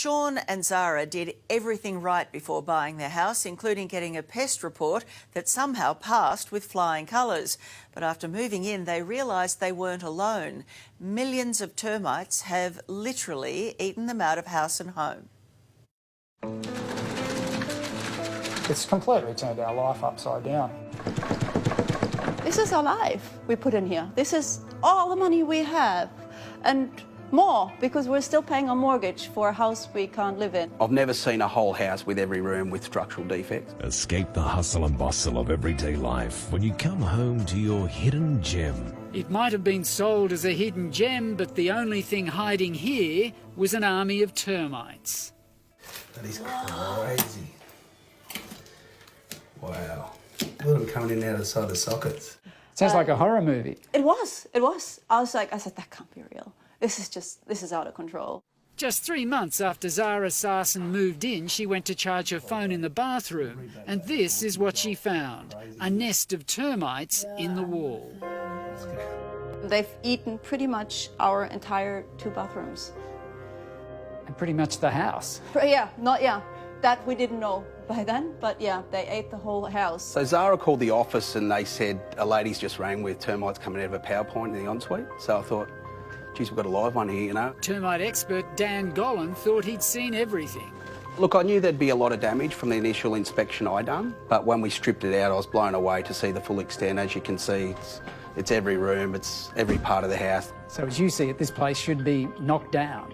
Sean and Zara did everything right before buying their house, including getting a pest report that somehow passed with flying colours. But after moving in, they realised they weren't alone. Millions of termites have literally eaten them out of house and home. It's completely turned our life upside down. This is our life we put in here. This is all the money we have. And more, because we're still paying a mortgage for a house we can't live in. I've never seen a whole house with every room with structural defects. Escape the hustle and bustle of everyday life when you come home to your hidden gem. It might have been sold as a hidden gem, but the only thing hiding here was an army of termites. That is crazy. Wow. Look at them coming in and out outside the sockets. Sounds like a horror movie. It was. I said, that can't be real. This is out of control. Just 3 months after Zara Sarsen moved in, she went to charge her phone in the bathroom, and this is what she found: a nest of termites in the wall. They've eaten pretty much our entire 2 bathrooms. And pretty much the house. That we didn't know by then, but yeah, they ate the whole house. So Zara called the office and they said a lady's just rang with termites coming out of a power point in the ensuite. So I thought, geez, we've got a live one here, you know. Termite expert Dan Gollan thought he'd seen everything. Look, I knew there'd be a lot of damage from the initial inspection I done, but when we stripped it out, I was blown away to see the full extent. As you can see, it's every room, it's every part of the house. So as you see it, this place should be knocked down.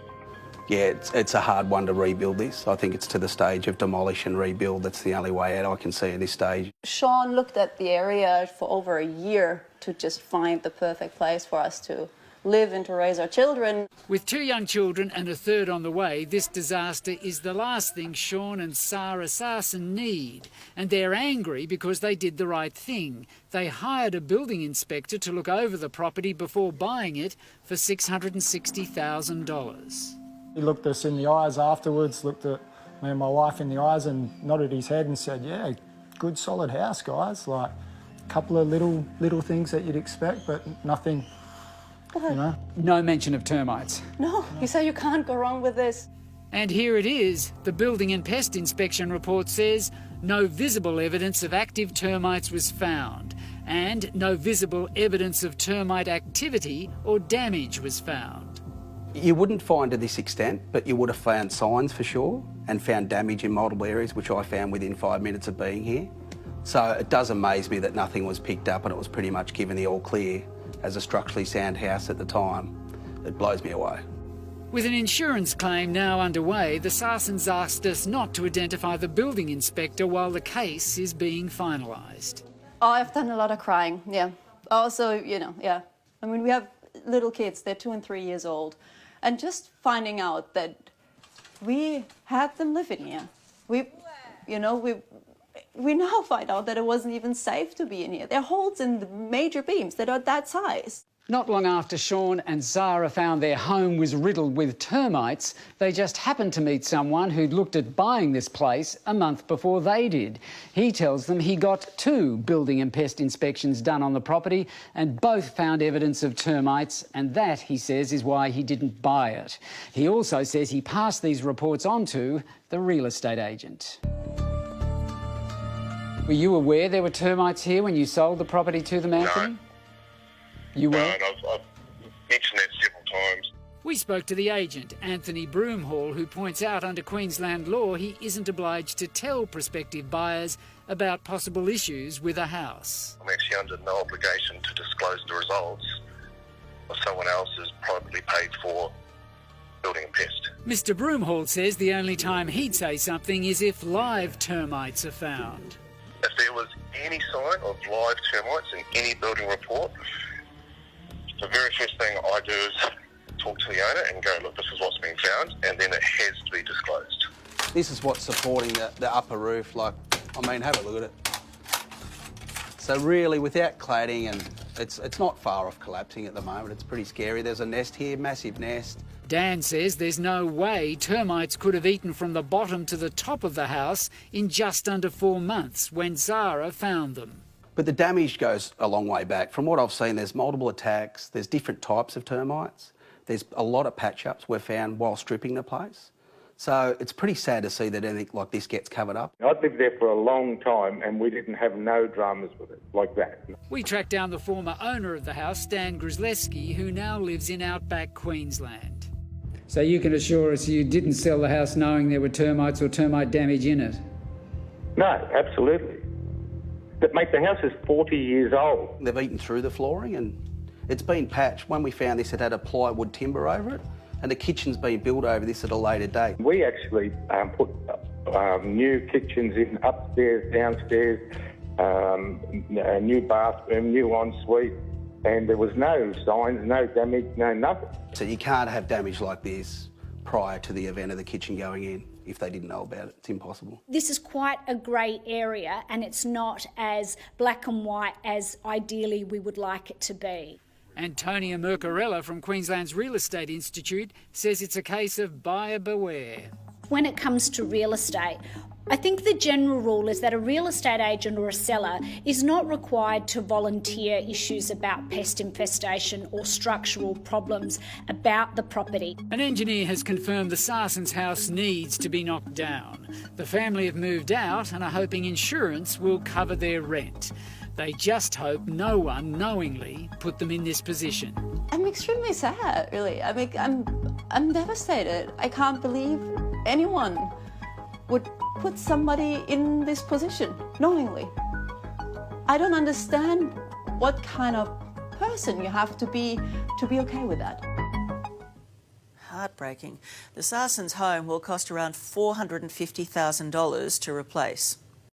Yeah, it's a hard one to rebuild this. I think it's to the stage of demolish and rebuild. That's the only way out I can see at this stage. Sean looked at the area for over a year to just find the perfect place for us to live and to raise our children. With 2 young children and a third on the way, this disaster is the last thing Sean and Zara Sarsen need. And they're angry because they did the right thing. They hired a building inspector to look over the property before buying it for $660,000. He looked us in the eyes afterwards, looked at me and my wife in the eyes and nodded his head and said, yeah, good solid house, guys. Like a couple of little things that you'd expect, but nothing, you know. No mention of termites. No, he said you can't go wrong with this. And here it is. The Building and Pest Inspection report says no visible evidence of active termites was found, and no visible evidence of termite activity or damage was found. You wouldn't find to this extent, but you would have found signs for sure and found damage in multiple areas, which I found within 5 minutes of being here. So it does amaze me that nothing was picked up and it was pretty much given the all clear as a structurally sound house at the time. It blows me away. With an insurance claim now underway, the Sarsens asked us not to identify the building inspector while the case is being finalised. Oh, I've done a lot of crying, yeah. Also, yeah. I mean, we have little kids, they're 2 and 3 years old. And just finding out that we had them living here. We now find out that it wasn't even safe to be in here. There are holes in the major beams that are that size. Not long after Sean and Zara found their home was riddled with termites, they just happened to meet someone who'd looked at buying this place a month before they did. He tells them he got 2 building and pest inspections done on the property and both found evidence of termites, and that, he says, is why he didn't buy it. He also says he passed these reports on to the real estate agent. Were you aware there were termites here when you sold the property to them, Anthony? No. You were? No, and I've mentioned that several times. We spoke to the agent, Anthony Broomhall, who points out under Queensland law he isn't obliged to tell prospective buyers about possible issues with a house. I'm actually under no obligation to disclose the results of someone else's privately paid for building and pest. Mr Broomhall says the only time he'd say something is if live termites are found. If there was any sign of live termites in any building report, the very first thing I do is talk to the owner and go, look, this is what's been found, and then it has to be disclosed. This is what's supporting the upper roof. Like, I mean, have a look at it. So really, without cladding, and it's not far off collapsing at the moment. It's pretty scary. There's a nest here, massive nest. Dan says there's no way termites could have eaten from the bottom to the top of the house in just under 4 months when Zara found them. But the damage goes a long way back. From what I've seen, there's multiple attacks, there's different types of termites. There's a lot of patch-ups we've found while stripping the place. So it's pretty sad to see that anything like this gets covered up. I'd lived there for a long time and we didn't have no dramas with it like that. We tracked down the former owner of the house, Stan Grzelewski, who now lives in outback Queensland. So you can assure us you didn't sell the house knowing there were termites or termite damage in it? No, absolutely. But mate, the house is 40 years old. They've eaten through the flooring and it's been patched. When we found this, it had a plywood timber over it, and the kitchen's been built over this at a later date. We actually put new kitchens in upstairs, downstairs, a new bathroom, new ensuite, and there was no signs, no damage, no nothing. So you can't have damage like this prior to the event of the kitchen going in if they didn't know about it. It's impossible. This is quite a grey area and it's not as black and white as ideally we would like it to be. Antonia Mercarella from Queensland's Real Estate Institute says it's a case of buyer beware. When it comes to real estate, I think the general rule is that a real estate agent or a seller is not required to volunteer issues about pest infestation or structural problems about the property. An engineer has confirmed the Sarsens' house needs to be knocked down. The family have moved out and are hoping insurance will cover their rent. They just hope no one knowingly put them in this position. I'm extremely sad, really. I mean, I'm devastated. I can't believe anyone would put somebody in this position knowingly. I don't understand what kind of person you have to be okay with that. Heartbreaking. The Sarsens' home will cost around $450,000 to replace.